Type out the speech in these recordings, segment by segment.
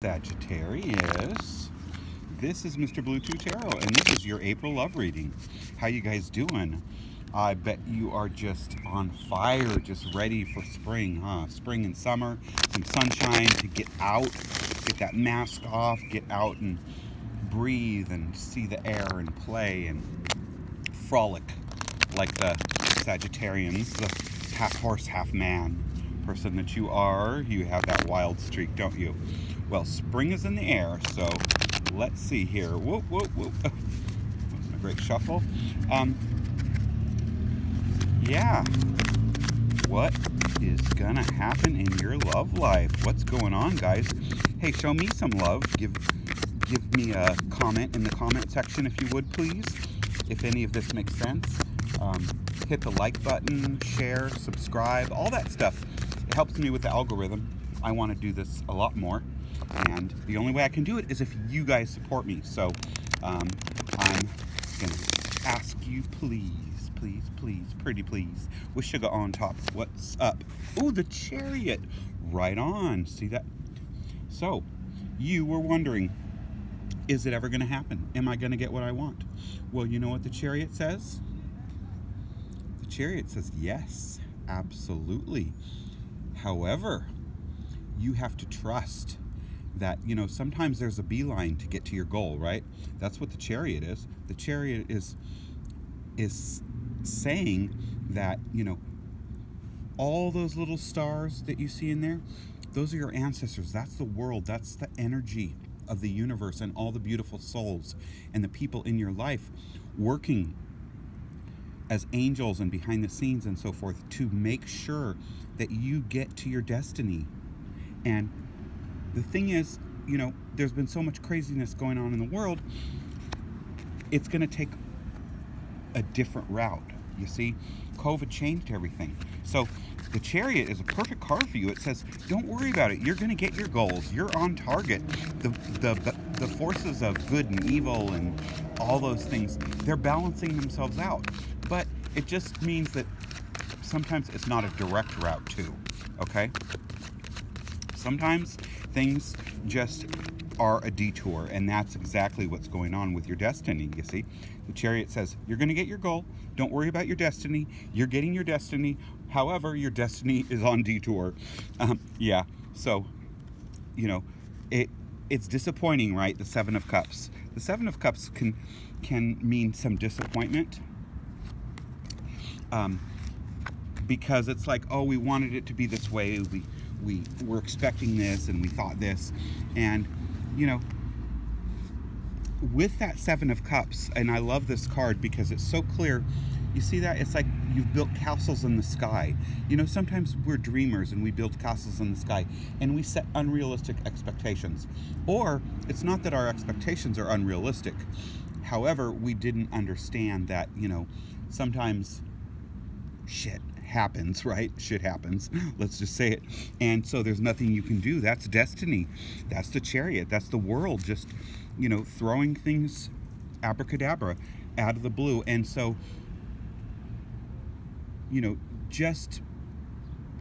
Sagittarius. This is Mr. Bluetooth Tarot, and this is your April love reading. How you guys doing? I bet you are just on fire, just ready for spring, huh? Spring and summer, some sunshine to get out, get that mask off, get out and breathe and see the air and play and frolic like the Sagittarians, the half horse, half man person that you are. You have that wild streak, don't you? Well, spring is in the air, so let's see here. Whoop, whoop, whoop. That was a great shuffle. Yeah. What is gonna happen in your love life? What's going on, guys? Hey, show me some love. Give me a comment in the comment section if you would, please. If any of this makes sense. Hit the like button, share, subscribe, all that stuff. It helps me with the algorithm. I want to do this a lot more. And the only way I can do it is if you guys support me. So I'm going to ask you, please, please, please, pretty please, with sugar on top, what's up? Oh, the Chariot. Right on. See that? So you were wondering, is it ever going to happen? Am I going to get what I want? Well, you know what the Chariot says? The Chariot says yes, absolutely. However, you have to trust that, sometimes there's a beeline to get to your goal, right? That's what the Chariot is. The Chariot is saying that, all those little stars that you see in there, those are your ancestors. That's the world. That's the energy of the universe and all the beautiful souls and the people in your life working as angels and behind the scenes and so forth to make sure that you get to your destiny. And the thing is, there's been so much craziness going on in the world, it's going to take a different route. You see, COVID changed everything. So the Chariot is a perfect card for you. It says, don't worry about it. You're going to get your goals. You're on target. The forces of good and evil and all those things, they're balancing themselves out. But it just means that sometimes it's not a direct route too, okay? Sometimes things just are a detour, and that's exactly what's going on with your destiny, you see. The Chariot says, you're going to get your goal. Don't worry about your destiny. You're getting your destiny. However, your destiny is on detour. Yeah, so, it's disappointing, right? The Seven of Cups. The Seven of Cups can mean some disappointment. Because it's like, oh, we wanted it to be this way. We were expecting this and we thought this. And, with that Seven of Cups, and I love this card because it's so clear. You see that? It's like you've built castles in the sky. Sometimes we're dreamers and we build castles in the sky and we set unrealistic expectations. Or it's not that our expectations are unrealistic. However, we didn't understand that, sometimes shit happens, right? Shit happens. Let's just say it. And so there's nothing you can do. That's destiny. That's the Chariot. That's the world just, throwing things abracadabra out of the blue. And so, just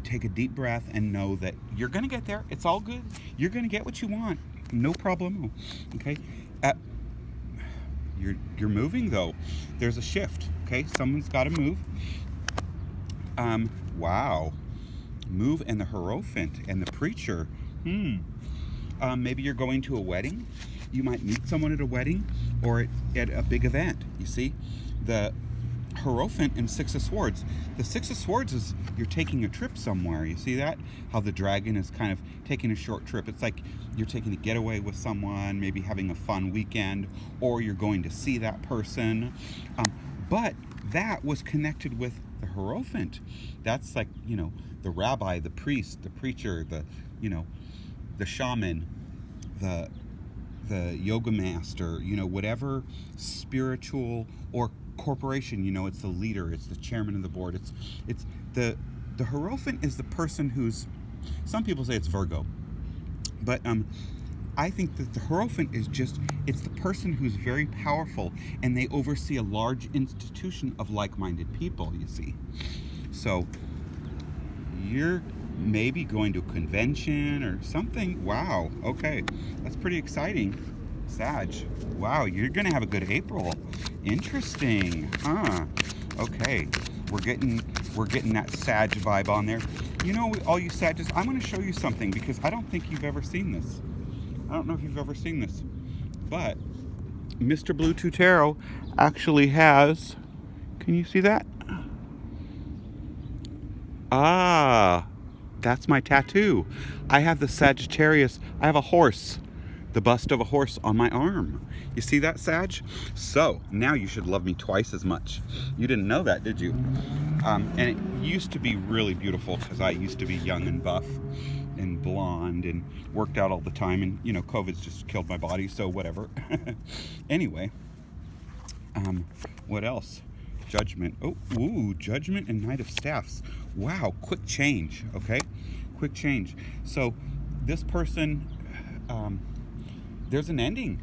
take a deep breath and know that you're going to get there. It's all good. You're going to get what you want. No problem. Okay? You're moving, though. There's a shift. Okay? Someone's got to move. Wow. Move and the Hierophant and the Preacher. Maybe you're going to a wedding. You might meet someone at a wedding or at a big event. You see? The Hierophant and Six of Swords. The Six of Swords is you're taking a trip somewhere. You see that? How the dragon is kind of taking a short trip. It's like you're taking a getaway with someone, maybe having a fun weekend, or you're going to see that person. But that was connected with the Hierophant. That's like, the rabbi, the priest, the preacher, the shaman, the yoga master, whatever spiritual or corporation, it's the leader, it's the chairman of the board. It's the Hierophant is the person who's, some people say it's Virgo, but I think that the Hierophant is it's the person who's very powerful and they oversee a large institution of like-minded people, you see. So you're maybe going to a convention or something. Wow. Okay. That's pretty exciting. Sag. Wow, you're gonna have a good April. Interesting. Huh. Okay. We're getting that Sag vibe on there. You know, all you Sages, I'm gonna show you something because I don't think you've ever seen this. I don't know if you've ever seen this, but Mr. Blue Tarot actually has, can you see that? Ah, that's my tattoo. I have the Sagittarius, I have a horse, the bust of a horse on my arm. You see that, Sag? So, now you should love me twice as much. You didn't know that, did you? And it used to be really beautiful because I used to be young and buff and blonde and worked out all the time, and you know, COVID's just killed my body, so whatever. Anyway, what else? Judgment. Oh, ooh, Judgment and Knight of Staffs. Wow, quick change, okay? Quick change. So this person, there's an ending.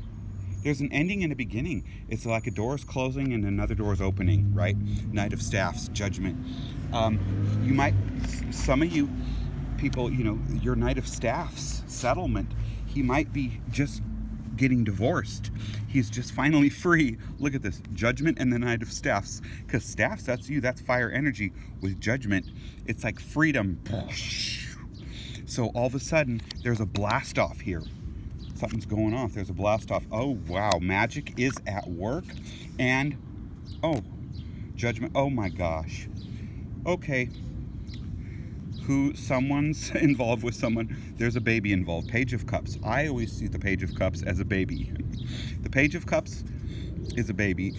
There's an ending and a beginning. It's like a door's closing and another door's opening, right? Knight of Staffs, Judgment. You might, some of you people, you know, your Knight of Staffs settlement, he might be just getting divorced. He's just finally free. Look at this, Judgment and the Knight of Staffs. Because Staffs, that's you, that's fire energy. With Judgment, it's like freedom. So all of a sudden, there's a blast off here. Something's going off. There's a blast off. Oh, wow. Magic is at work. And, oh, Judgment. Oh, my gosh. Okay. Someone's involved with someone. There's a baby involved. Page of Cups. I always see the Page of Cups as a baby. The Page of Cups is a baby.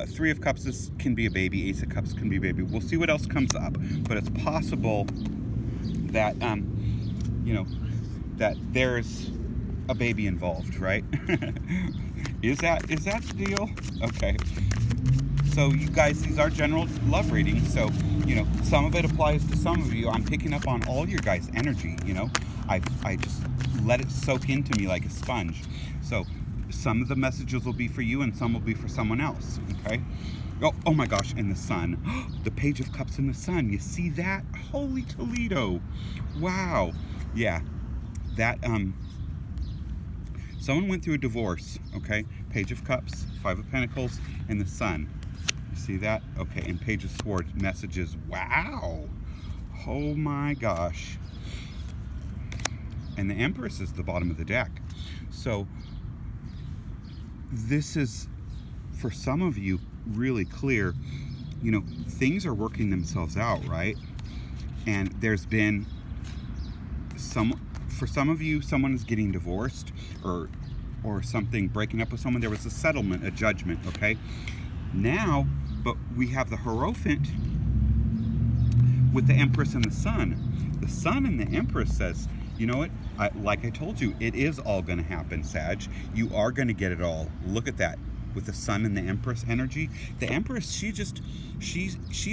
Three of Cups can be a baby. Ace of Cups can be a baby. We'll see what else comes up. But it's possible that, you know, that there's a baby involved, right? Is that the deal? Okay. So you guys, these are general love readings. So, you know, some of it applies to some of you. I'm picking up on all your guys' energy, you know. I just let it soak into me like a sponge. So some of the messages will be for you and some will be for someone else, okay? Oh my gosh, and the sun. The Page of Cups and the sun. You see that? Holy Toledo. Wow. Yeah. That, someone went through a divorce, okay? Page of Cups, Five of Pentacles, and the sun. You see that? Okay, and Page of Swords, messages. Wow. Oh my gosh. And the Empress is the bottom of the deck. So this is, for some of you, really clear. You know, things are working themselves out, right? And there's been for some of you, someone is getting divorced or something, breaking up with someone. There was a settlement, a judgment, okay? Now, but we have the Hierophant with the Empress and the Sun. The Sun and the Empress says, you know what? Like I told you, it is all going to happen, Sag. You are going to get it all. Look at that. With the Sun and the Empress energy. The Empress, she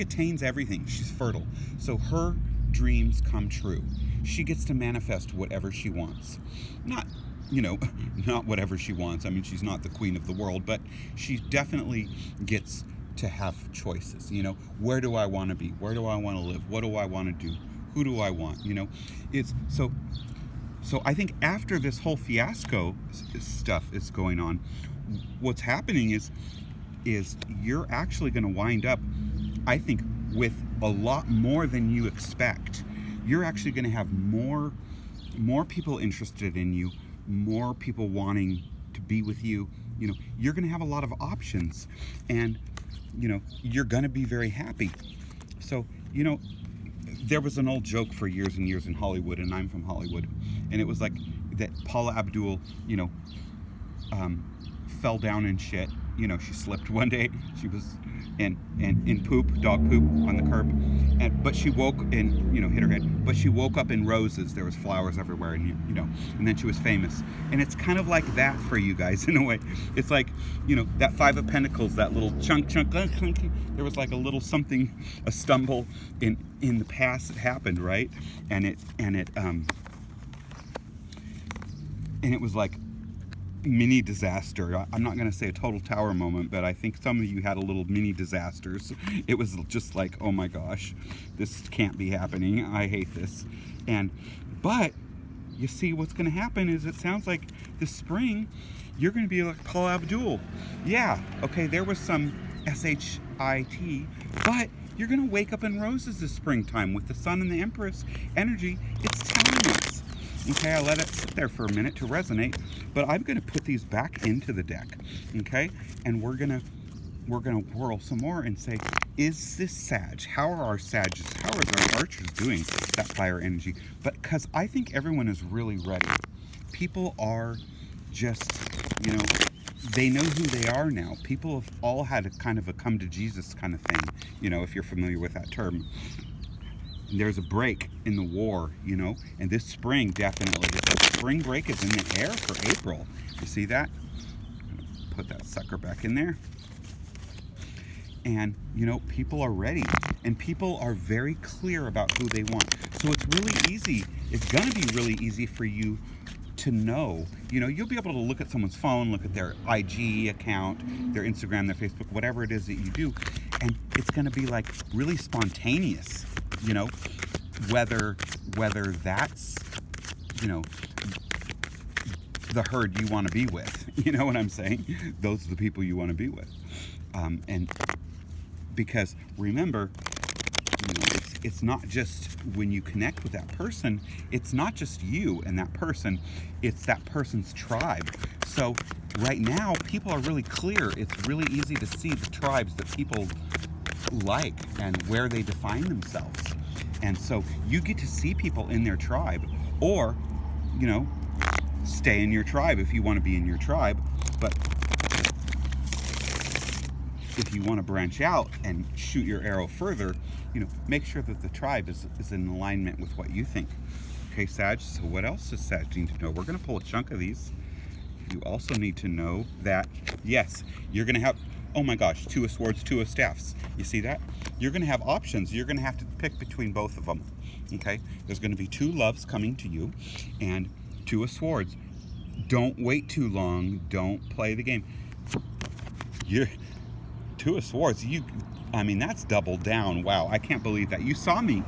attains everything. She's fertile. So her dreams come true. She gets to manifest whatever she wants. Not, you know, not whatever she wants. I mean, she's not the queen of the world, but she definitely gets to have choices. You know, where do I want to be? Where do I want to live? What do I want to do? Who do I want? You know, it's so I think after this whole fiasco stuff is going on, what's happening is you're actually going to wind up, I think, with a lot more than you expect. You're actually going to have more people interested in you, more people wanting to be with you. You know, you're going to have a lot of options, and you know, you're going to be very happy. So, you know, there was an old joke for years and years in Hollywood, and I'm from Hollywood, and it was like that Paula Abdul, you know, fell down in shit. You know, she slipped one day. She was in poop, dog poop on the curb, but she woke and, you know, hit her head. But she woke up in roses. There was flowers everywhere, and you know, and then she was famous. And it's kind of like that for you guys in a way. It's like, you know, that Five of Pentacles, that little chunk. There was like a little something, a stumble in the past that happened, right? And it was like, mini disaster. I'm not going to say a total tower moment, but I think some of you had a little mini disasters. It was just like, oh my gosh, this can't be happening. I hate this. But you see, what's going to happen is, it sounds like this spring you're going to be like Paul Abdul. Yeah, okay, there was some shit, but you're going to wake up in roses this springtime with the sun and the Empress energy. It's telling us. Okay, I let it sit there for a minute to resonate, but I'm going to put these back into the deck, okay? And we're gonna whirl some more and say, is this Sag? How are our Sages? How are our Archers doing that fire energy? But because I think everyone is really ready. People are just, they know who they are now. People have all had a kind of a come to Jesus kind of thing, if you're familiar with that term. There's a break in the war, and this spring definitely, the spring break is in the air for April. You see that? I'm gonna put that sucker back in there. And, people are ready, and people are very clear about who they want. So it's really easy. It's going to be really easy for you to know. You'll be able to look at someone's phone, look at their IG account, their Instagram, their Facebook, whatever it is that you do, and it's going to be like really spontaneous, whether that's, the herd you want to be with. You know what I'm saying? Those are the people you want to be with. And because remember, it's not just when you connect with that person, it's not just you and that person, it's that person's tribe. So right now, people are really clear. It's really easy to see the tribes that people like and where they define themselves. And so you get to see people in their tribe, or, stay in your tribe if you want to be in your tribe. But if you want to branch out and shoot your arrow further, make sure that the tribe is in alignment with what you think. Okay, Sag, so what else does Sag need to know? We're going to pull a chunk of these. You also need to know that, yes, you're going to have, oh my gosh, 2 of Swords, 2 of Staffs. You see that? You're going to have options. You're going to have to pick between both of them. Okay? There's going to be 2 loves coming to you, and 2 of Swords. Don't wait too long. Don't play the game. You're 2 of Swords. That's double down. Wow, I can't believe that. You saw me.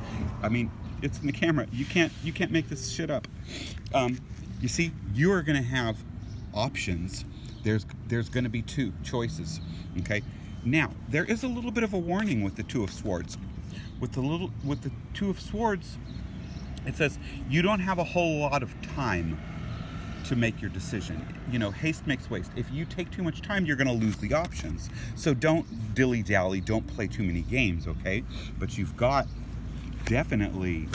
It's in the camera. You can't make this shit up. You see, you are going to have options. There's going to be 2 choices. Okay. Now, there is a little bit of a warning with the 2 of Swords. With the 2 of Swords, it says you don't have a whole lot of time to make your decision. Haste makes waste. If you take too much time, you're going to lose the options. So don't dilly-dally, don't play too many games, okay? But you've got definitely,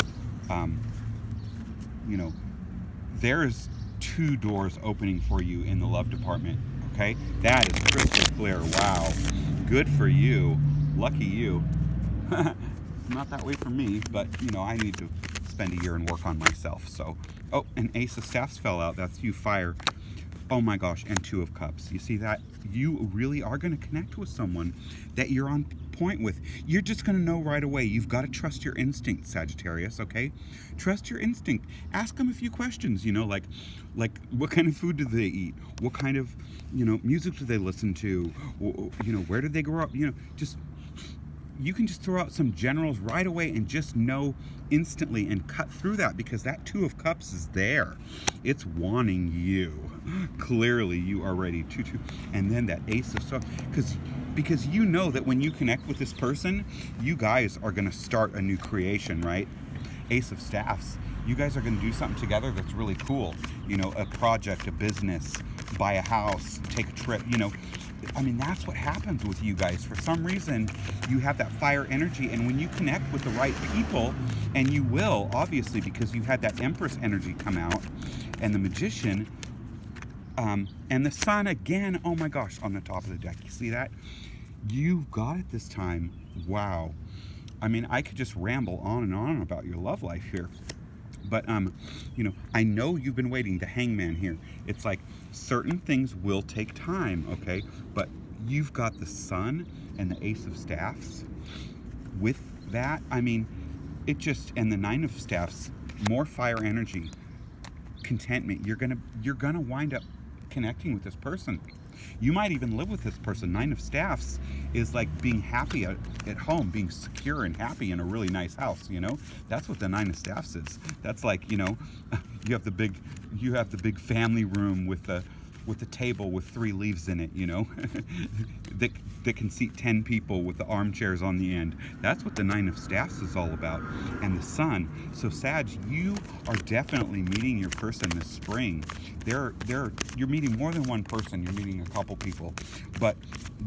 there's 2 doors opening for you in the love department, okay? That is crystal clear. Wow. Good for you. Lucky you. Not that way for me, but, I need to spend a year and work on myself, so. Oh, an Ace of Staffs fell out. That's you, fire. Oh my gosh, and 2 of Cups. You see that? You really are going to connect with someone that you're on point with. You're just going to know right away. You've got to trust your instinct, Sagittarius, okay? Trust your instinct. Ask them a few questions, like what kind of food do they eat? What kind of, music do they listen to? Where did they grow up? You can just throw out some generals right away and just know instantly and cut through that, because that 2 of Cups is there. It's wanting you. Clearly you are ready to. And then that Ace of Swords, because you know that when you connect with this person, you guys are going to start a new creation, right? Ace of Staffs. You guys are going to do something together that's really cool. A project, a business, buy a house, take a trip, that's what happens with you guys. For some reason, you have that fire energy, and when you connect with the right people, and you will, obviously, because you've had that Empress energy come out, and the Magician, and the Sun again, oh my gosh, on the top of the deck. You see that? You've got it this time. Wow. I could just ramble on and on about your love life here. But, I know you've been waiting. The Hangman here. It's like certain things will take time, okay? But you've got the Sun and the Ace of Staffs. With that, it just, and the 9 of Staffs, more fire energy, contentment. You're gonna wind up connecting with this person. You might even live with this person. Nine of Staffs is like being happy at home, being secure and happy in a really nice house, you know? That's what the Nine of Staffs is. That's like, you know, you have the big family room with the table with 3 leaves in it, you know, that can seat 10 people with the armchairs on the end. That's what the Nine of Staffs is all about. And the Sun. So Sag, you are definitely meeting your person this spring. You're meeting more than one person. You're meeting a couple people, but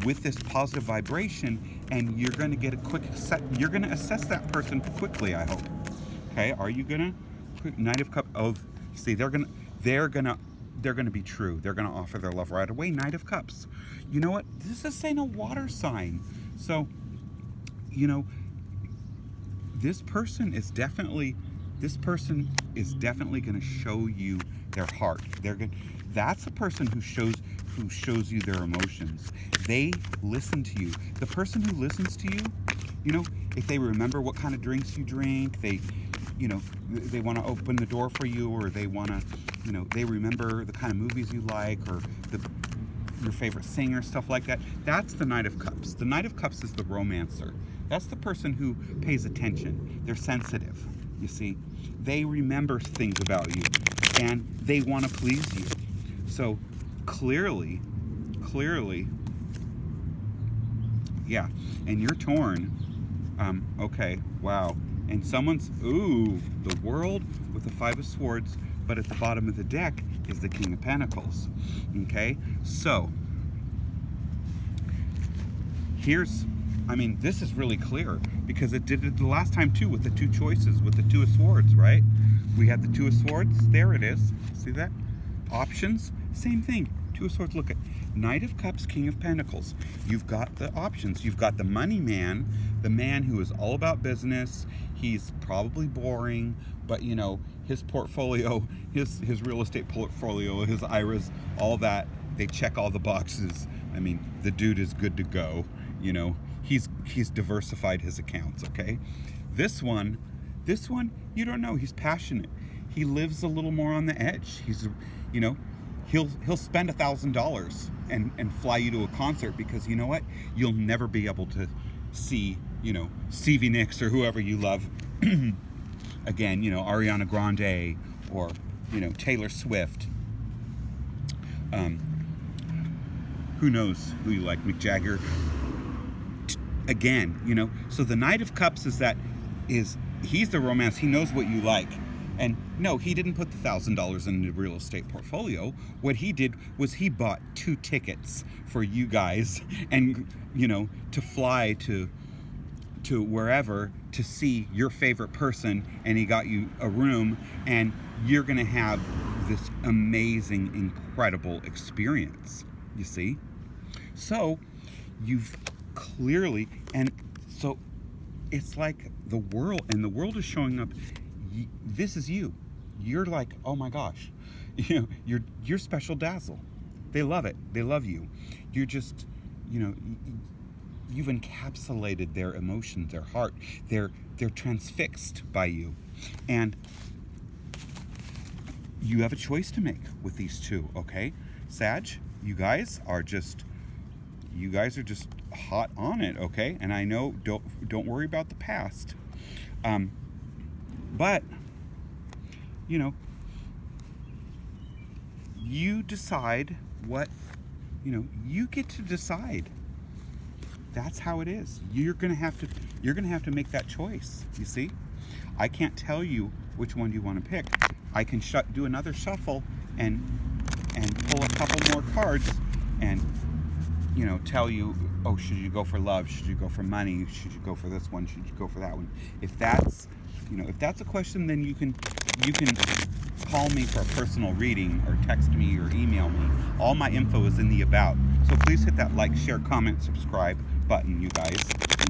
with this positive vibration, and you're going to get a you're going to assess that person quickly, I hope. Okay, are you gonna? Knight of Cups. Oh, see, they're gonna be true. They're gonna offer their love right away. Knight of Cups. You know what? This is saying a water sign. So, you know, this person is definitely gonna show you their heart. That's a person who shows you their emotions. They listen to you. The person who listens to you, you know, if they remember what kind of drinks you drink, they want to open the door for you, or they want to, you know, they remember the kind of movies you like, or your favorite singer, stuff like that. That's the Knight of Cups. The Knight of Cups is the romancer. That's the person who pays attention. They're sensitive, you see. They remember things about you, and they want to please you. So clearly, yeah, and you're torn. Okay, wow. And someone's, the World with the 5 of Swords, but at the bottom of the deck is the King of Pentacles. Okay, so this is really clear, because it did it the last time too with the 2 choices, with the 2 of Swords, right? We had the 2 of Swords, there it is. See that? Options, same thing. 2 of Swords, look at Knight of Cups, King of Pentacles. You've got the options. You've got the money man, the man who is all about business. He's probably boring, but you know, his portfolio, his real estate portfolio, his IRAs, all that, they check all the boxes. I mean, the dude is good to go. You know, he's diversified his accounts, okay? This one, you don't know. He's passionate. He lives a little more on the edge. He's, you know, he'll spend $1,000 and fly you to a concert, because you know what? You'll never be able to see, you know, Stevie Nicks or whoever you love again, you know, Ariana Grande, or, you know, Taylor Swift. Who knows who you like, Mick Jagger. Again, you know, so the Knight of Cups he's the romance. He knows what you like. And no, he didn't put the $1,000 in the real estate portfolio. What he did was he bought 2 tickets for you guys, and, you know, to fly to wherever to see your favorite person, and he got you a room, and you're going to have this amazing, incredible experience, you see? So you've clearly, and so it's like the world is showing up. This is you. You're like, oh my gosh, you know, you're special dazzle. They love it. They love you. You're just, you know, you've encapsulated their emotions, their heart. They're transfixed by you, and you have a choice to make with these 2. Okay, Sag, you guys are just hot on it. Okay, and I know, don't worry about the past. But, you know, you decide what, you know, you get to decide. That's how it is. You're gonna have to make that choice, you see? I can't tell you which one you want to pick. I can do another shuffle and pull a couple more cards and, you know, tell you, oh, should you go for love? Should you go for money? Should you go for this one? Should you go for that one? If that's a question, then you can call me for a personal reading, or text me, or email me. All my info is in the about. So please hit that like, share, comment, subscribe button, you guys.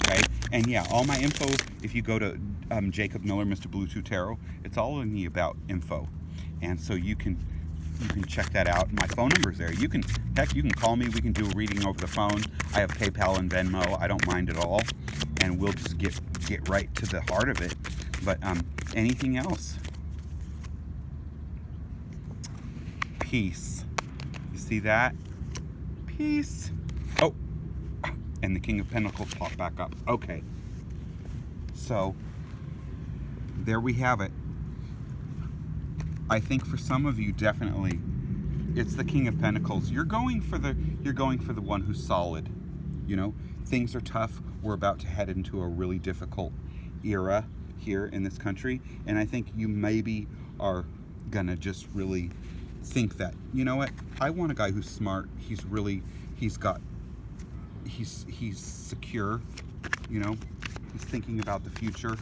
Okay? And yeah, all my info, if you go to Jacob Miller, Mr. Bluetooth Tarot, it's all in the about info. And so you can check that out. My phone number is there. You can call me. We can do a reading over the phone. I have PayPal and Venmo. I don't mind at all. And we'll just get right to the heart of it. But anything else? Peace. You see that? Peace. Oh, and the King of Pentacles popped back up. Okay. So, there we have it. I think for some of you, definitely, it's the King of Pentacles. You're going for the one who's solid. You know, things are tough. We're about to head into a really difficult era here in this country, and I think you maybe are gonna just really think that, you know what, I want a guy who's smart. He's secure, you know, he's thinking about the future.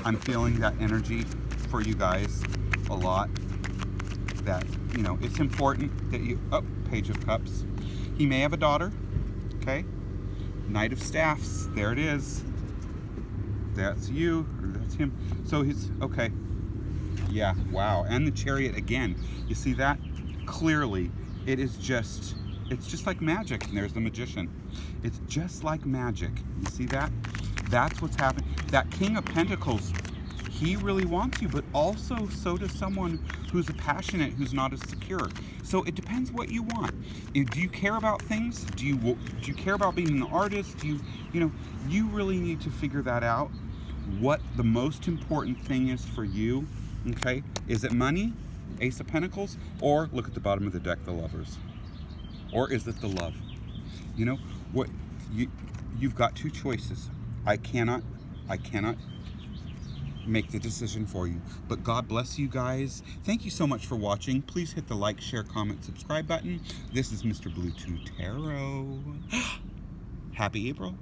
I'm feeling that energy for you guys a lot, that, you know, it's important that you, oh, Page of Cups. He may have a daughter, okay? Knight of Staffs, there it is. That's you, or that's him. So he's, okay. Yeah, wow, and the Chariot again. You see that? Clearly, it's just like magic, and there's the Magician. It's just like magic. You see that? That's what's happening. That King of Pentacles, he really wants you, but also so does someone who's passionate, who's not as secure. So it depends what you want. Do you care about things? Do you care about being an artist? You know, you really need to figure that out. What the most important thing is for you, okay? Is it money, Ace of Pentacles, or look at the bottom of the deck, the Lovers? Or is it the love? You know, what you've got two choices. I cannot make the decision for you. But God bless you guys. Thank you so much for watching. Please hit the like, share, comment, subscribe button. This is Mr. Blue 2 Tarot. Happy April.